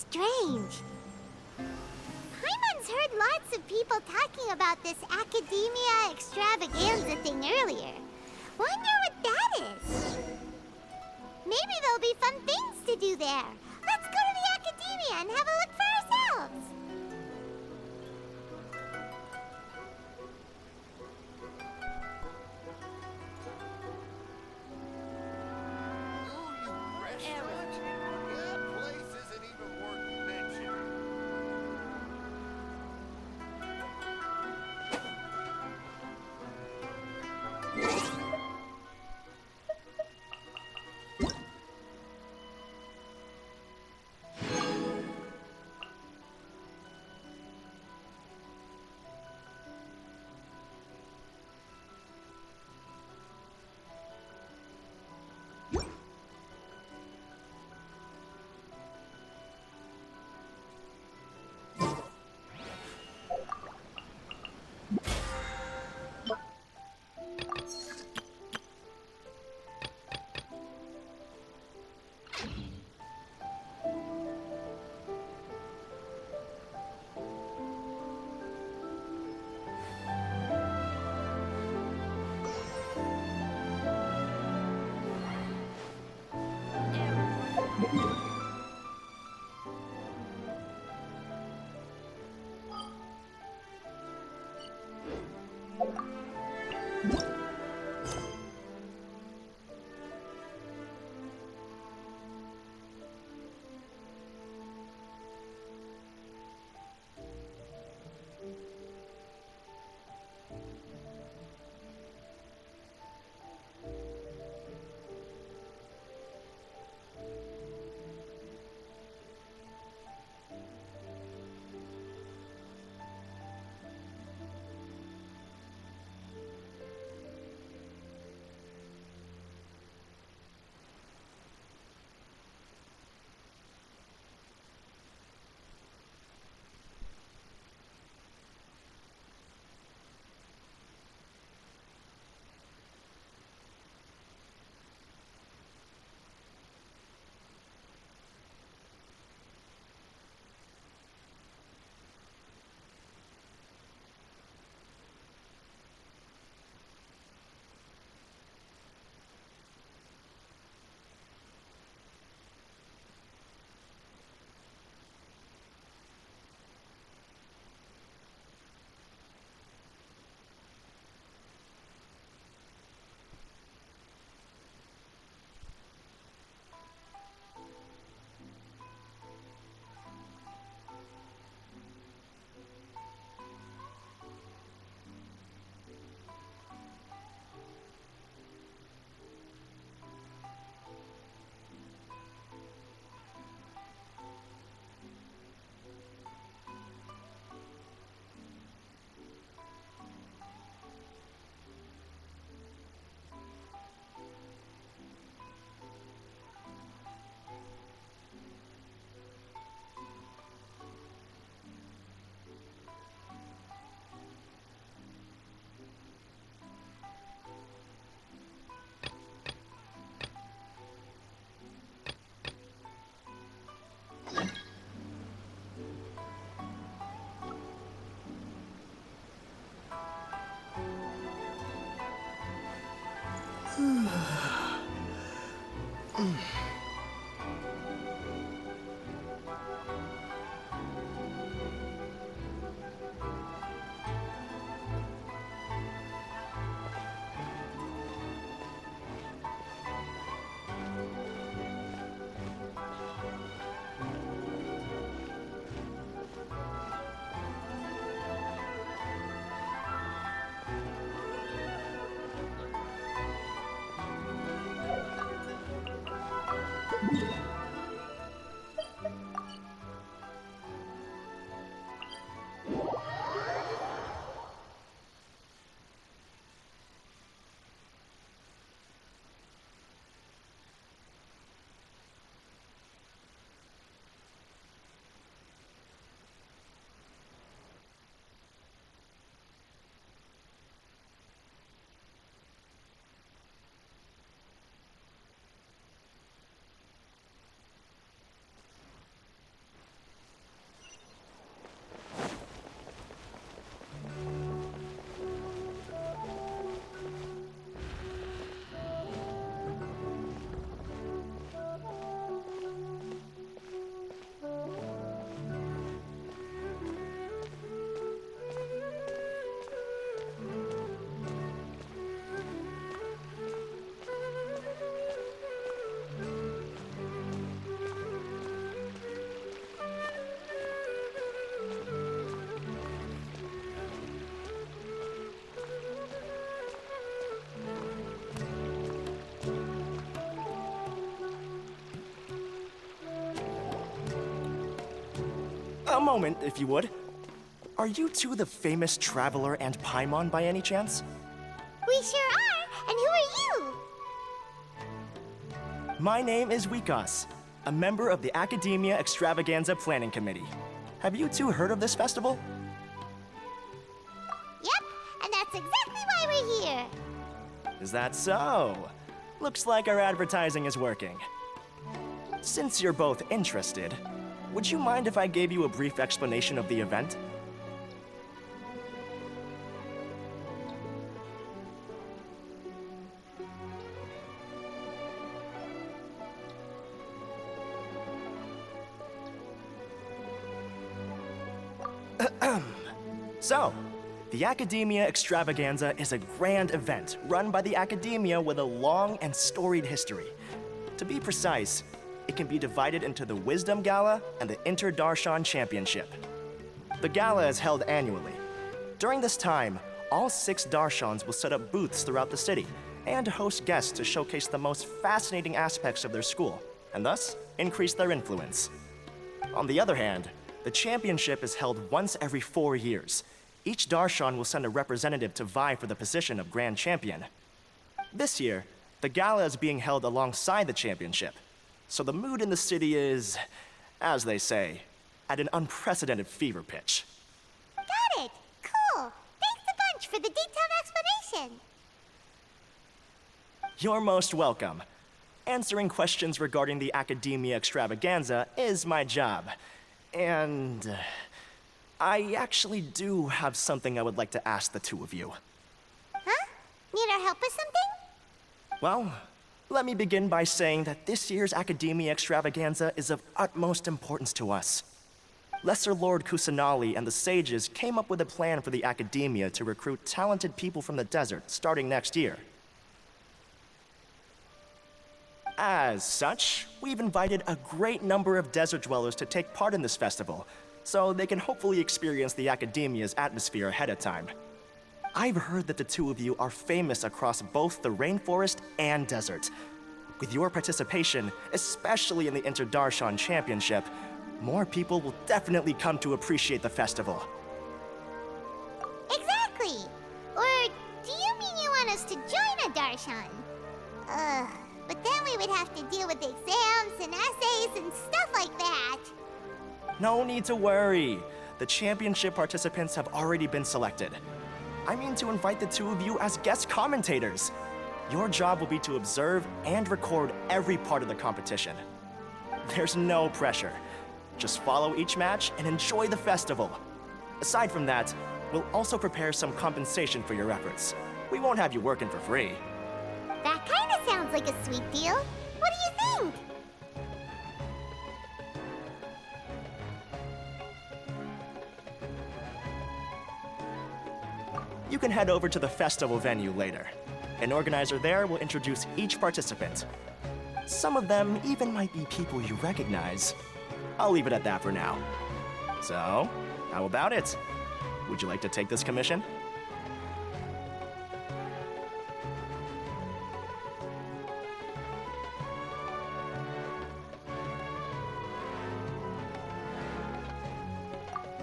strange. Paimon's heard lots of people talking about this academia extravaganza thing earlier. Wonder what that is. Maybe there'll be fun things to do there. Let's go to the academia and have a look for ourselves. That place isn't even worth mentioning. A moment, if you would. Are you two the famous Traveler and Paimon by any chance? We sure are! And who are you? My name is Wikas, a member of the Academia Extravaganza Planning Committee. Have you two heard of this festival? Yep, and that's exactly why we're here. Is that so? Looks like our advertising is working. Since you're both interested, would you mind if I gave you a brief explanation of the event? So, the Academia Extravaganza is a grand event run by the Academia with a long and storied history. To be precise, it can be divided into the Wisdom Gala and the Inter-Darshan Championship. The gala is held annually. During this time, all 6 Darshans will set up booths throughout the city and host guests to showcase the most fascinating aspects of their school, and thus increase their influence. On the other hand, the championship is held once every 4 years. Each Darshan will send a representative to vie for the position of Grand Champion. This year, the gala is being held alongside the championship, so the mood in the city is, as they say, at an unprecedented fever pitch. Got it! Cool! Thanks a bunch for the detailed explanation! You're most welcome. Answering questions regarding the Academia Extravaganza is my job. And I actually do have something I would like to ask the two of you. Huh? Need our help with something? Well, let me begin by saying that this year's Academia Extravaganza is of utmost importance to us. Lesser Lord Kusanali and the sages came up with a plan for the Academia to recruit talented people from the desert starting next year. As such, we've invited a great number of desert dwellers to take part in this festival, so they can hopefully experience the Academia's atmosphere ahead of time. I've heard that the two of you are famous across both the rainforest and desert. With your participation, especially in the Inter-Darshan Championship, more people will definitely come to appreciate the festival. Exactly! Or do you mean you want us to join a Darshan? But then we would have to deal with exams and essays and stuff like that. No need to worry. The championship participants have already been selected. I mean to invite the two of you as guest commentators. Your job will be to observe and record every part of the competition. There's no pressure. Just follow each match and enjoy the festival. Aside from that, we'll also prepare some compensation for your efforts. We won't have you working for free. That kind of sounds like a sweet deal. What do you think? You can head over to the festival venue later. An organizer there will introduce each participant. Some of them even might be people you recognize. I'll leave it at that for now. So, how about it? Would you like to take this commission?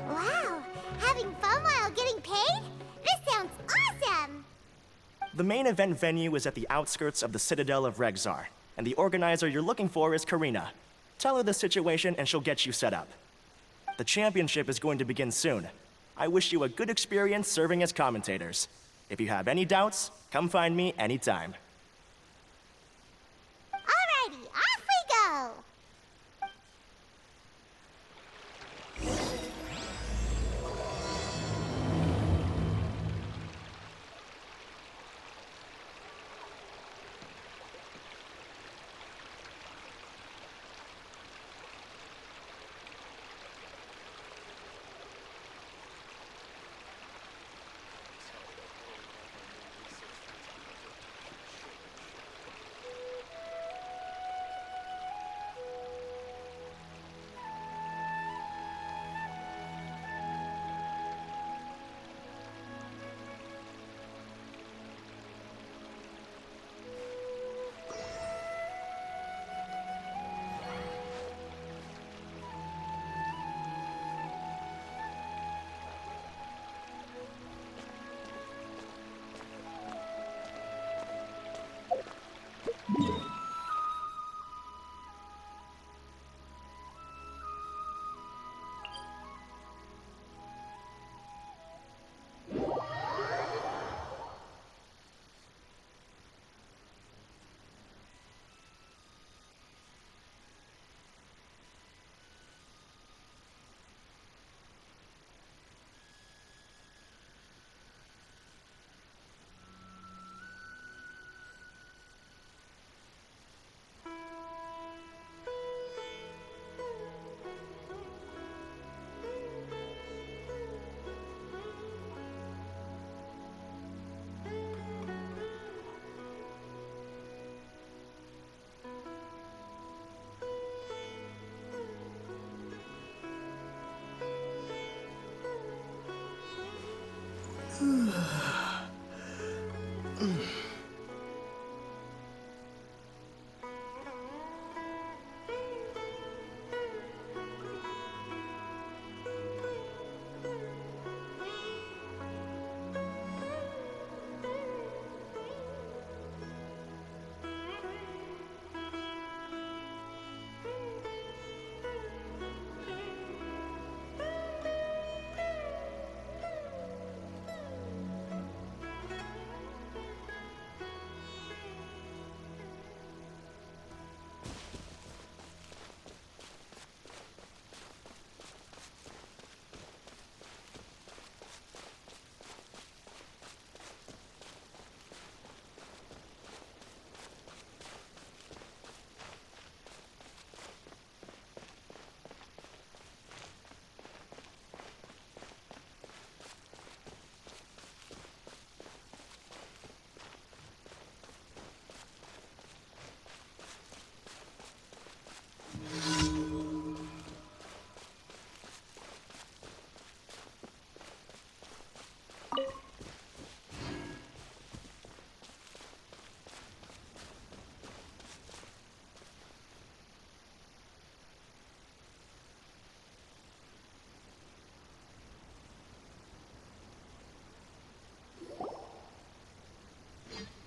Wow! Having fun while getting paid? This sounds awesome! The main event venue is at the outskirts of the Citadel of Regzar, and the organizer you're looking for is Karina. Tell her the situation and she'll get you set up. The championship is going to begin soon. I wish you a good experience serving as commentators. If you have any doubts, come find me anytime. Alrighty, off we go!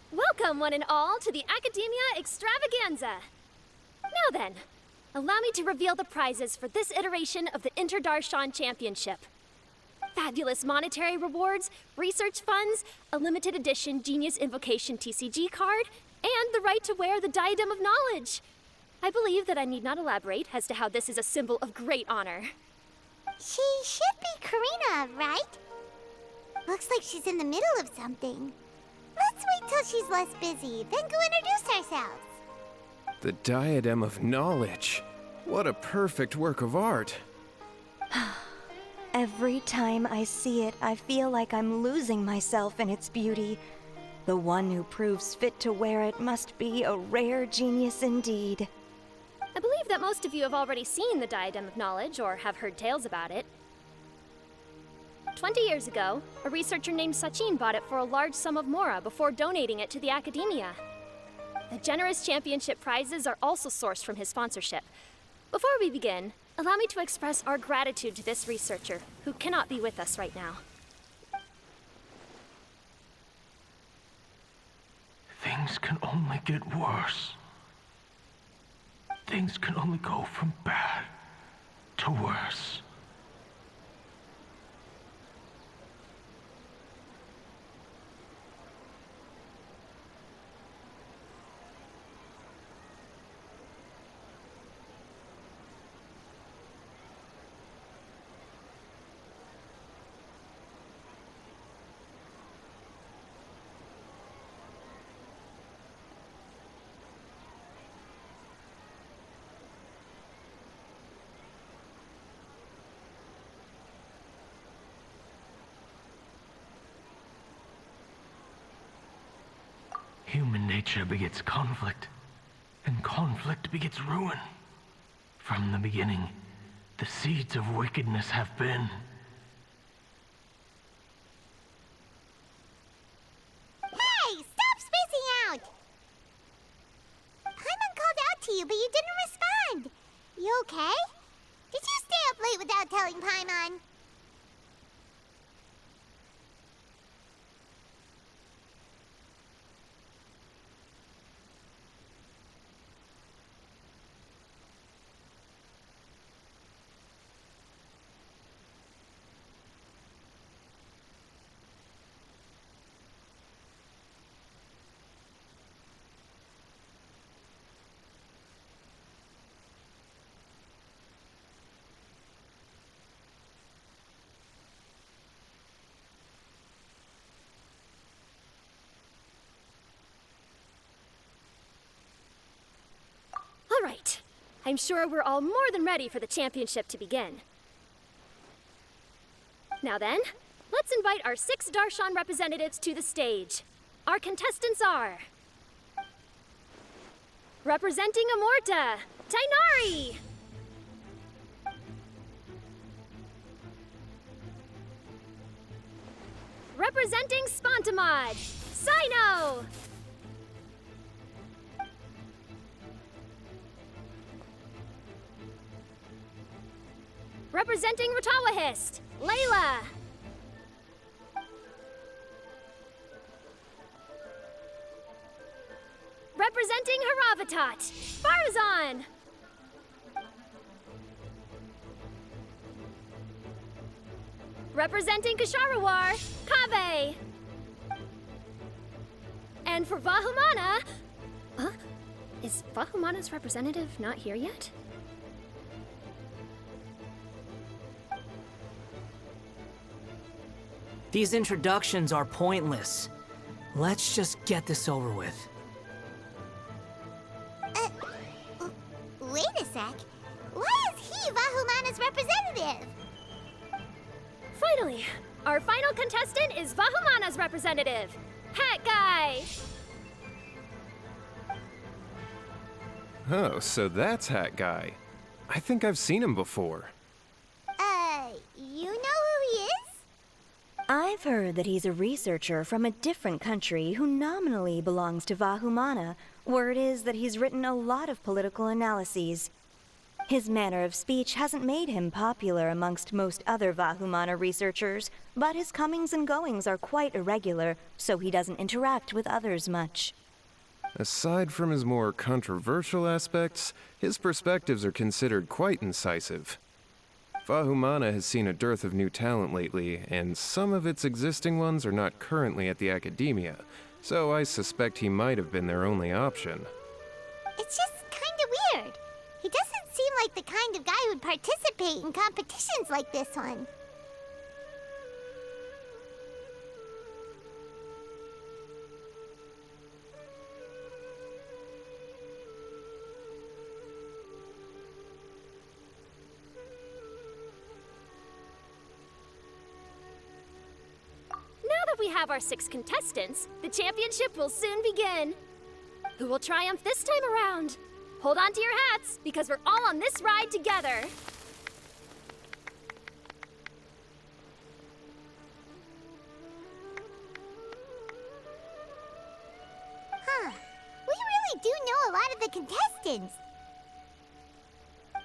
Welcome, one and all, to the Academia Extravaganza! Now then, allow me to reveal the prizes for this iteration of the Inter-Darshan Championship. Fabulous monetary rewards, research funds, a limited edition Genius Invocation TCG card, and the right to wear the Diadem of Knowledge. I believe that I need not elaborate as to how this is a symbol of great honor. She should be Karina, right? Looks like she's in the middle of something. Let's wait till she's less busy, then go introduce ourselves. The Diadem of Knowledge. What a perfect work of art. Every time I see it, I feel like I'm losing myself in its beauty. The one who proves fit to wear it must be a rare genius indeed. I believe that most of you have already seen the Diadem of Knowledge or have heard tales about it. 20 years ago, a researcher named Sachin bought it for a large sum of mora before donating it to the Academia. The generous championship prizes are also sourced from his sponsorship. Before we begin, allow me to express our gratitude to this researcher, who cannot be with us right now. Things can only get worse. Things can only go from bad to worse. Human nature begets conflict, and conflict begets ruin. From the beginning, the seeds of wickedness have been. Hey, stop spacing out! Paimon called out to you, but you didn't respond. You okay? Did you stay up late without telling Paimon? All right. I'm sure we're all more than ready for the championship to begin. Now then, let's invite our 6 Darshan representatives to the stage. Our contestants are... representing Amorta, Tainari! Representing Spontamod, Sino! Representing Ratawahist, Layla. Representing Haravatat, Farazan. Representing Kasharawar, Kaveh. And for Vahumana... Huh? Is Vahumana's representative not here yet? These introductions are pointless. Let's just get this over with. Wait a sec. Why is he Vahumana's representative? Finally, our final contestant is Vahumana's representative, Hat Guy. Oh, so that's Hat Guy. I think I've seen him before. You know who he is? I've heard that he's a researcher from a different country who nominally belongs to Vahumana. Word is that he's written a lot of political analyses. His manner of speech hasn't made him popular amongst most other Vahumana researchers, but his comings and goings are quite irregular, so he doesn't interact with others much. Aside from his more controversial aspects, his perspectives are considered quite incisive. Vahumana has seen a dearth of new talent lately, and some of its existing ones are not currently at the Academia, so I suspect he might have been their only option. It's just kinda weird. He doesn't seem like the kind of guy who'd participate in competitions like this one. Now that we have our 6 contestants, the championship will soon begin. Who will triumph this time around? Hold on to your hats, because we're all on this ride together. Huh. We really do know a lot of the contestants.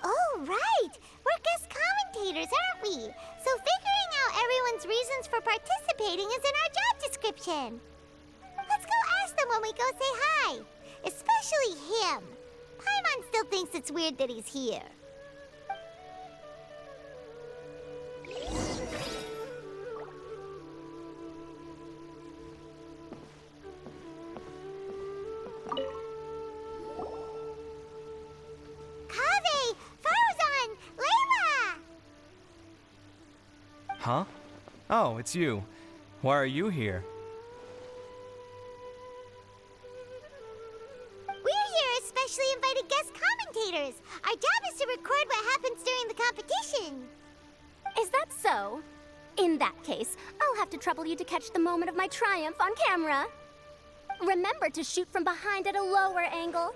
Oh, right. We're guest commentators, aren't we? So figuring out everyone's reasons for participating is in our job description. Let's go ask them when we go say hi. Especially him. Paimon still thinks it's weird that he's here. Kaveh! Farazan! Layla! Huh? Oh, it's you. Why are you here? Especially invited guest commentators. Our job is to record what happens during the competition. Is that so? In that case, I'll have to trouble you to catch the moment of my triumph on camera. Remember to shoot from behind at a lower angle.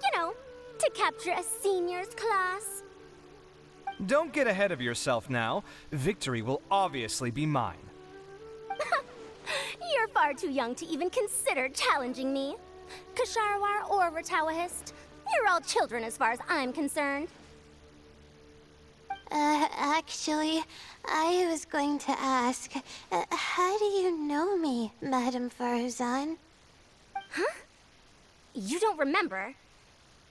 You know, to capture a senior's class. Don't get ahead of yourself now. Victory will obviously be mine. You're far too young to even consider challenging me. Kasharawar or Ratawahist, you're all children as far as I'm concerned. Actually, I was going to ask, how do you know me, Madame Farazan? Huh? You don't remember?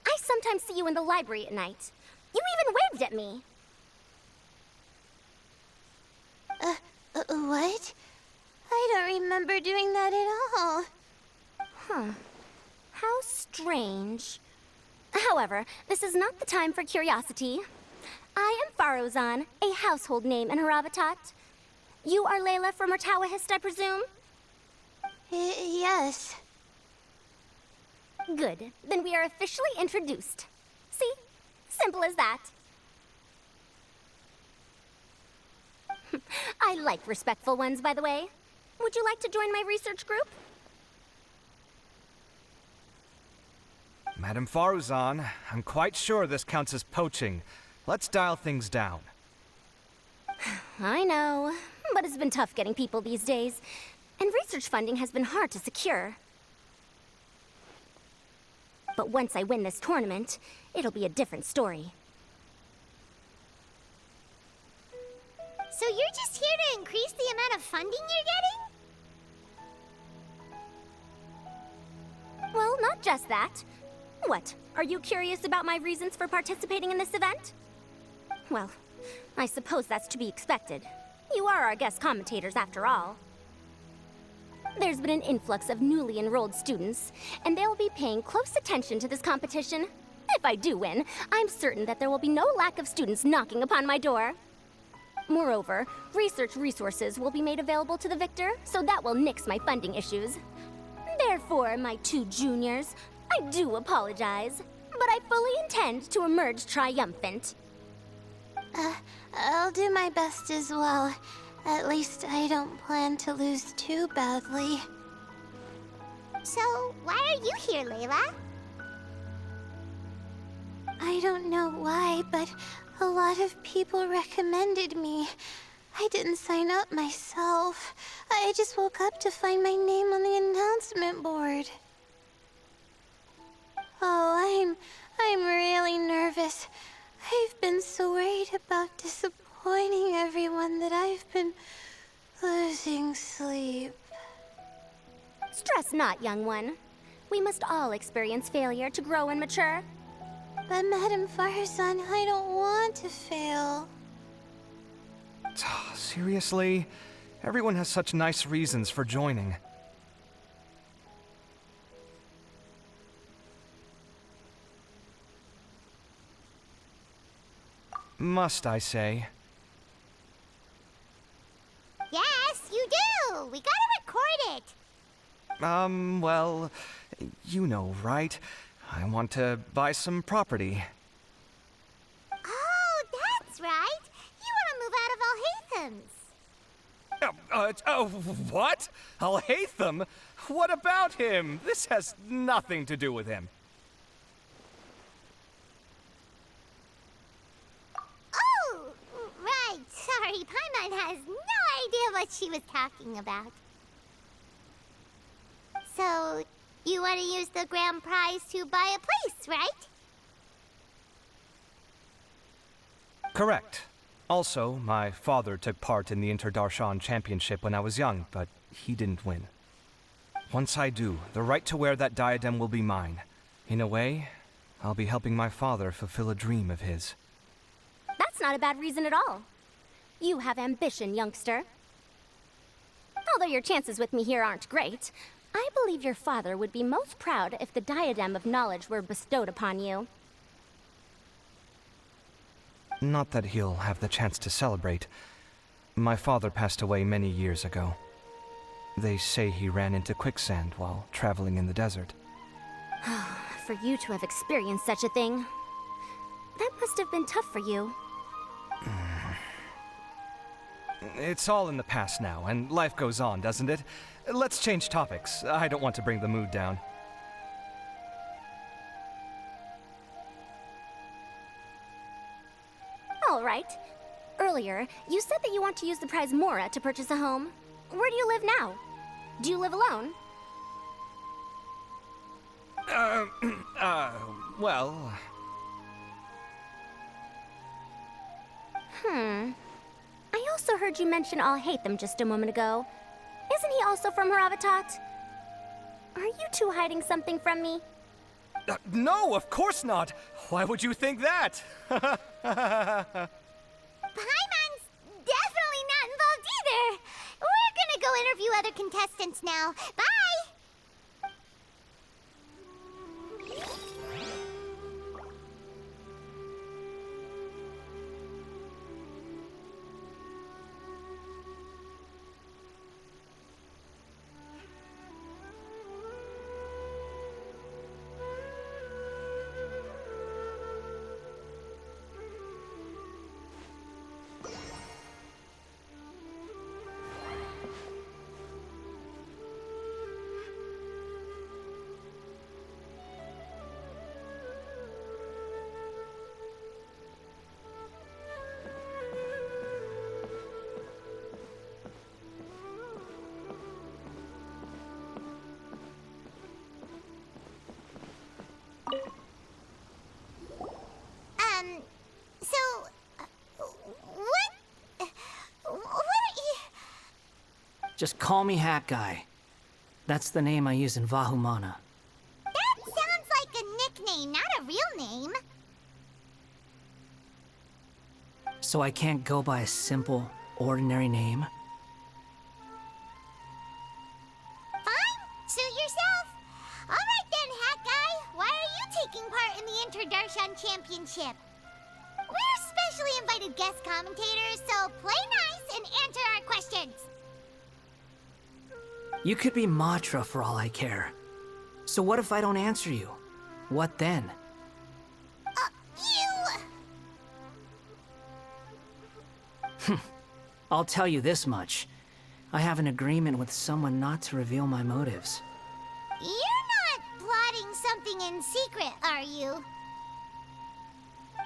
I sometimes see you in the library at night. You even waved at me. What? I don't remember doing that at all. Huh. How strange. However, this is not the time for curiosity. I am Farazan, a household name in Haravatat. You are Layla from Ratawahist, I presume? Yes. Good. Then we are officially introduced. See? Simple as that. I like respectful ones, by the way. Would you like to join my research group? Madame Farazan, I'm quite sure this counts as poaching. Let's dial things down. I know, but it's been tough getting people these days, and research funding has been hard to secure. But once I win this tournament, it'll be a different story. So you're just here to increase the amount of funding you're getting? Well, not just that. What, are you curious about my reasons for participating in this event? Well, I suppose that's to be expected. You are our guest commentators after all. There's been an influx of newly enrolled students, and they'll be paying close attention to this competition. If I do win, I'm certain that there will be no lack of students knocking upon my door. Moreover, research resources will be made available to the victor, so that will nix my funding issues. Therefore, my two juniors, I do apologize, but I fully intend to emerge triumphant. I'll do my best as well. At least I don't plan to lose too badly. So, why are you here, Layla? I don't know why, but a lot of people recommended me. I didn't sign up myself. I just woke up to find my name on the announcement board. Oh, I'm really nervous. I've been so worried about disappointing everyone that I've been losing sleep. Stress not, young one. We must all experience failure to grow and mature. But Madame Farzan, I don't want to fail. Seriously? Everyone has such nice reasons for joining. Must I say? Yes, you do! We gotta record it! Well, you know, right? I want to buy some property. Oh, that's right! You want to move out of Alhatham's. What? Alhaitham? What about him? This has nothing to do with him. Oh, right. Sorry, Paimon has no idea what she was talking about. So, you want to use the grand prize to buy a place, right? Correct. Also, my father took part in the Interdarshan Championship when I was young, but he didn't win. Once I do, the right to wear that diadem will be mine. In a way, I'll be helping my father fulfill a dream of his. That's not a bad reason at all. You have ambition, youngster. Although your chances with me here aren't great, I believe your father would be most proud if the diadem of knowledge were bestowed upon you. Not that he'll have the chance to celebrate. My father passed away many years ago. They say he ran into quicksand while traveling in the desert. For you to have experienced such a thing, that must have been tough for you. It's all in the past now, and life goes on, doesn't it? Let's change topics. I don't want to bring the mood down. All right. Earlier, you said that you want to use the prize Mora to purchase a home. Where do you live now? Do you live alone? Well... I also heard you mention Alhaitham just a moment ago. Isn't he also from Haravatat? Are you two hiding something from me? No, of course not! Why would you think that? Paimon's definitely not involved either! We're gonna go interview other contestants now. Bye! Just call me Hat Guy. That's the name I use in Vahumana. That sounds like a nickname, not a real name. So I can't go by a simple, ordinary name? Fine, suit yourself. All right then, Hat Guy. Why are you taking part in the Inter-Darshan Championship? We're specially invited guest commentators, so play nice and answer our questions. You could be Matra for all I care. So what if I don't answer you? What then? I'll tell you this much. I have an agreement with someone not to reveal my motives. You're not plotting something in secret, are you?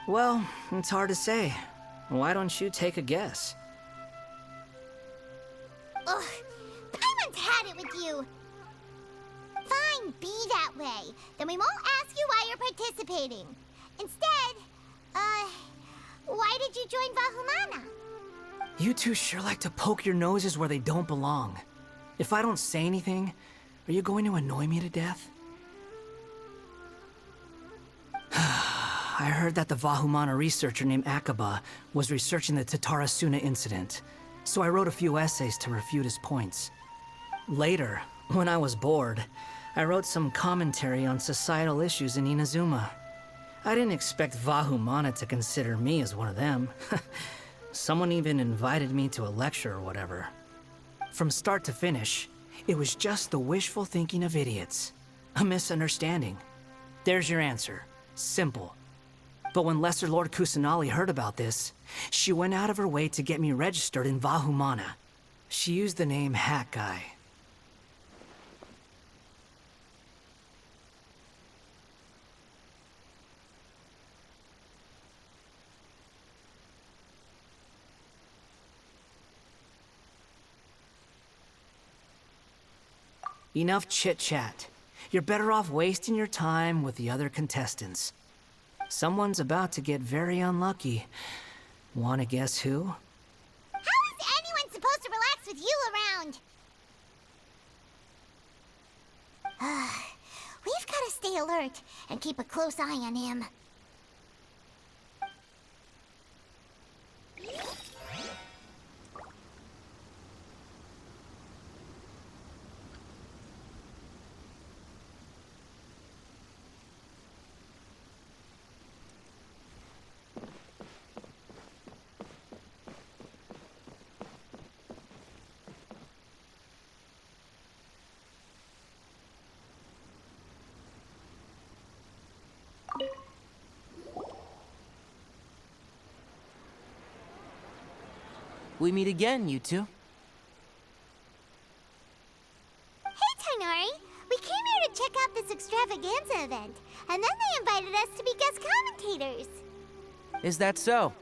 Well, it's hard to say. Why don't you take a guess? Ugh, Paimon's had it with you. Fine, be that way. Then we won't ask you why you're participating. Instead, why did you join Vahumana? You two sure like to poke your noses where they don't belong. If I don't say anything, are you going to annoy me to death? I heard that the Vahumana researcher named Akaba was researching the Tatarasuna incident, so I wrote a few essays to refute his points. Later, when I was bored, I wrote some commentary on societal issues in Inazuma. I didn't expect Vahumana to consider me as one of them. Someone even invited me to a lecture or whatever. From start to finish, it was just the wishful thinking of idiots. A misunderstanding. There's your answer. Simple. But when Lesser Lord Kusanali heard about this, she went out of her way to get me registered in Vahumana. She used the name Hat Guy. Enough chit-chat. You're better off wasting your time with the other contestants. Someone's about to get very unlucky. Wanna guess who? How is anyone supposed to relax with you around? We've got to stay alert and keep a close eye on him. We meet again, you two. Hey, Tainari! We came here to check out this extravaganza event, and then they invited us to be guest commentators. Is that so?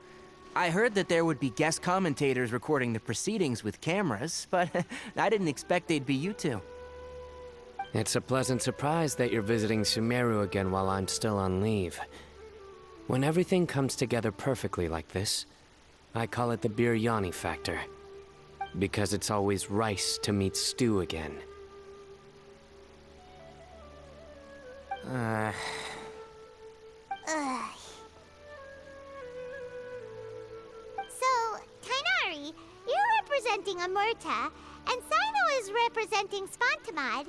I heard that there would be guest commentators recording the proceedings with cameras, but I didn't expect they'd be you two. It's a pleasant surprise that you're visiting Sumeru again while I'm still on leave. When everything comes together perfectly like this, I call it the biryani factor. Because it's always rice to meet stew again. Ugh. So, Tainari, you're representing Amurta, and Sino is representing Spantamad.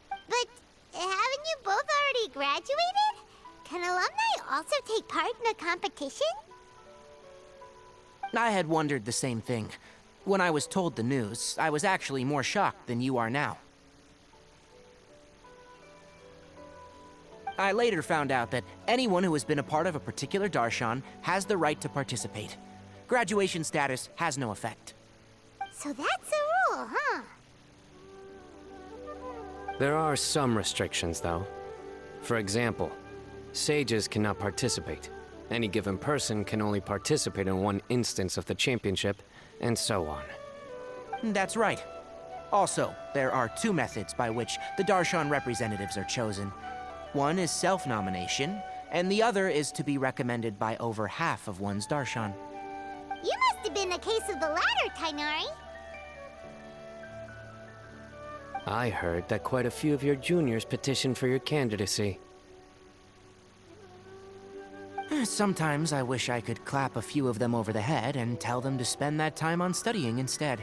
But haven't you both already graduated? Can alumni also take part in a competition? I had wondered the same thing. When I was told the news, I was actually more shocked than you are now. I later found out that anyone who has been a part of a particular darshan has the right to participate. Graduation status has no effect. So that's a rule, huh? There are some restrictions, though. For example, sages cannot participate. Any given person can only participate in one instance of the championship, and so on. That's right. Also, there are two methods by which the darshan representatives are chosen. One is self-nomination, and the other is to be recommended by over half of one's darshan. You must have been a case of the latter, Tainari. I heard that quite a few of your juniors petitioned for your candidacy. Sometimes I wish I could clap a few of them over the head and tell them to spend that time on studying instead.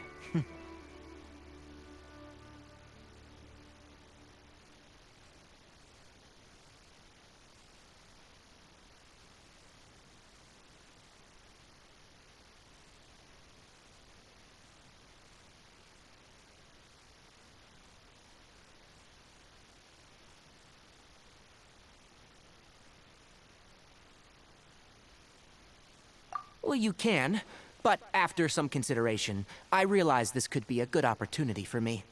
Well, you can, but after some consideration, I realize this could be a good opportunity for me.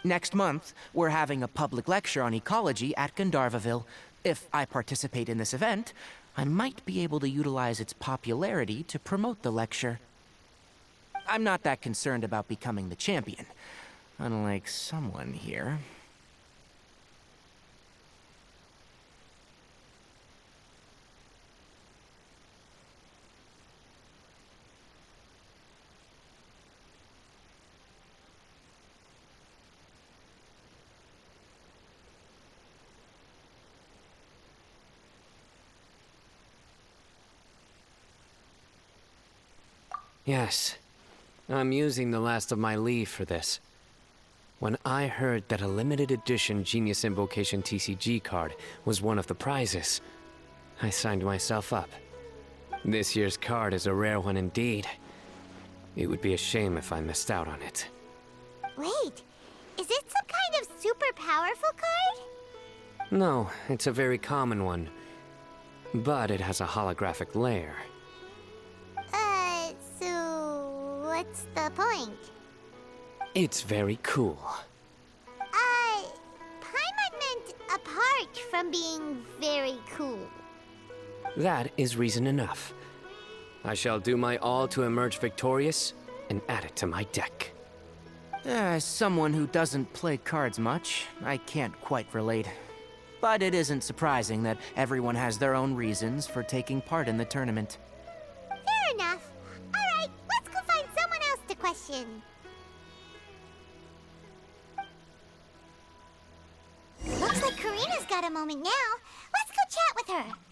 Next month, we're having a public lecture on ecology at Gandharvaville. If I participate in this event, I might be able to utilize its popularity to promote the lecture. I'm not that concerned about becoming the champion, unlike someone here. Yes, I'm using the last of my leave for this. When I heard that a limited edition Genius Invocation TCG card was one of the prizes, I signed myself up. This year's card is a rare one indeed. It would be a shame if I missed out on it. Wait, is it some kind of super powerful card? No, it's a very common one. But it has a holographic layer. So what's the point? It's very cool. Paimon meant apart from being very cool. That is reason enough. I shall do my all to emerge victorious and add it to my deck. As someone who doesn't play cards much, I can't quite relate. But it isn't surprising that everyone has their own reasons for taking part in the tournament. Fair enough. Alright, let's go find someone else to question. Looks like Karina's got a moment now. Let's go chat with her.